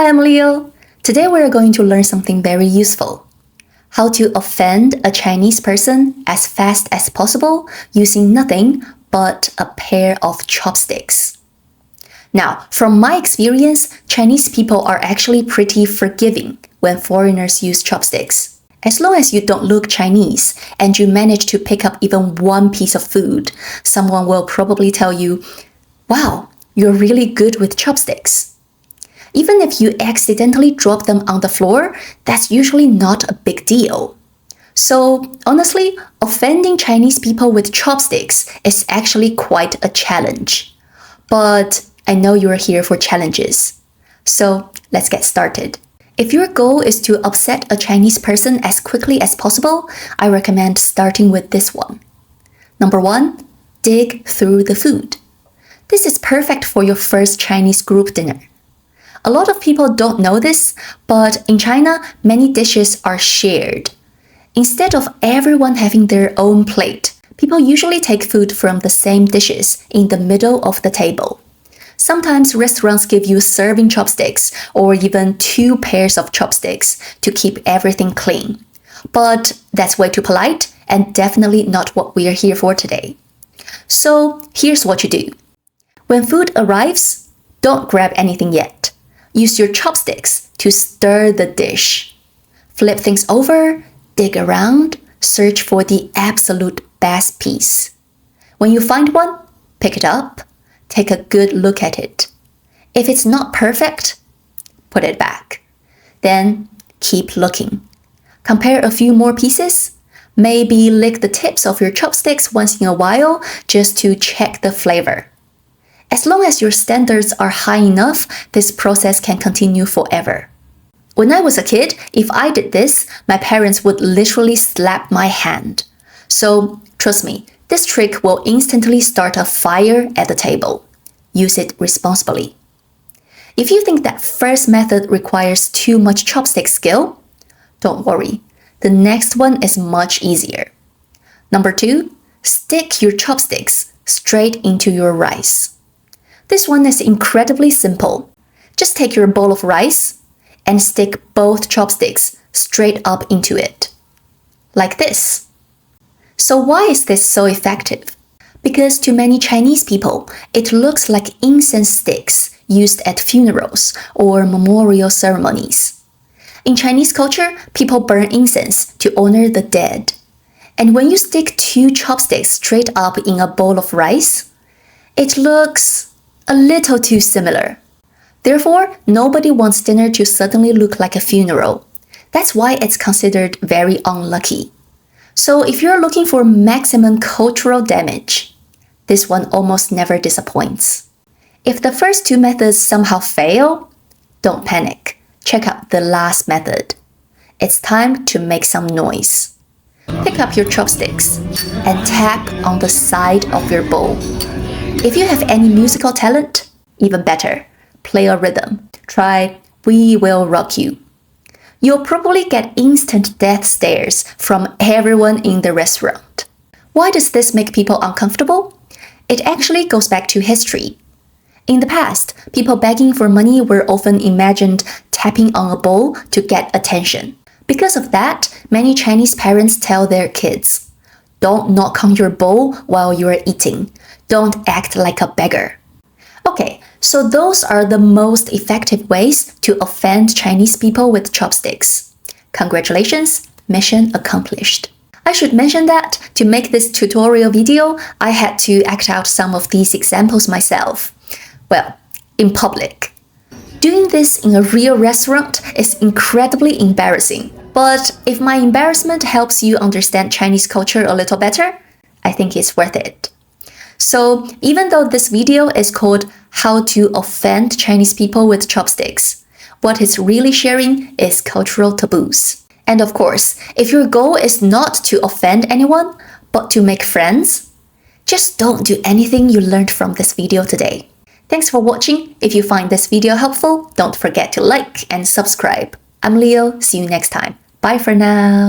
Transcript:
Hi, I'm Leo. Today we're going to learn something very useful. How to offend a Chinese person as fast as possible using nothing but a pair of chopsticks. Now, from my experience, Chinese people are actually pretty forgiving when foreigners use chopsticks. As long as you don't look Chinese and you manage to pick up even one piece of food, someone will probably tell you, "Wow, you're really good with chopsticks." Even if you accidentally drop them on the floor, that's usually not a big deal. So, honestly, offending Chinese people with chopsticks is actually quite a challenge. But I know you're here for challenges. So, let's get started. If your goal is to upset a Chinese person as quickly as possible, I recommend starting with this one. Number 1, dig through the food. This is perfect for your first Chinese group dinner. A lot of people don't know this, but in China, many dishes are shared. Instead of everyone having their own plate, people usually take food from the same dishes in the middle of the table. Sometimes restaurants give you serving chopsticks or even 2 pairs of chopsticks to keep everything clean. But that's way too polite and definitely not what we are here for today. So here's what you do. When food arrives, don't grab anything yet. Use your chopsticks to stir the dish. Flip things over, dig around, search for the absolute best piece. When you find one, pick it up, take a good look at it. If it's not perfect, put it back. Then keep looking. Compare a few more pieces. Maybe lick the tips of your chopsticks once in a while just to check the flavor. As long as your standards are high enough, this process can continue forever. When I was a kid, if I did this, my parents would literally slap my hand. So, trust me, this trick will instantly start a fire at the table. Use it responsibly. If you think that first method requires too much chopstick skill, don't worry. The next one is much easier. Number 2, stick your chopsticks straight into your rice. This one is incredibly simple. Just take your bowl of rice and stick both chopsticks straight up into it. Like this. So why is this so effective? Because to many Chinese people, it looks like incense sticks used at funerals or memorial ceremonies. In Chinese culture, people burn incense to honor the dead. And when you stick 2 chopsticks straight up in a bowl of rice, it looks a little too similar. Therefore, nobody wants dinner to suddenly look like a funeral. That's why it's considered very unlucky. So if you're looking for maximum cultural damage, this one almost never disappoints. If the first 2 methods somehow fail, don't panic. Check out the last method. It's time to make some noise. Pick up your chopsticks and tap on the side of your bowl. If you have any musical talent, even better, play a rhythm. Try "We Will Rock You." You'll probably get instant death stares from everyone in the restaurant. Why does this make people uncomfortable? It actually goes back to history. In the past, people begging for money were often imagined tapping on a bowl to get attention. Because of that, many Chinese parents tell their kids, "Don't knock on your bowl while you're eating. Don't act like a beggar." Okay, so those are the most effective ways to offend Chinese people with chopsticks. Congratulations, mission accomplished. I should mention that to make this tutorial video, I had to act out some of these examples myself. Well, in public. Doing this in a real restaurant is incredibly embarrassing. But if my embarrassment helps you understand Chinese culture a little better, I think it's worth it. So even though this video is called "How to Offend Chinese People with Chopsticks," what it's really sharing is cultural taboos. And of course, if your goal is not to offend anyone, but to make friends, just don't do anything you learned from this video today. Thanks for watching. If you find this video helpful, don't forget to like and subscribe. I'm Leo. See you next time. Bye for now.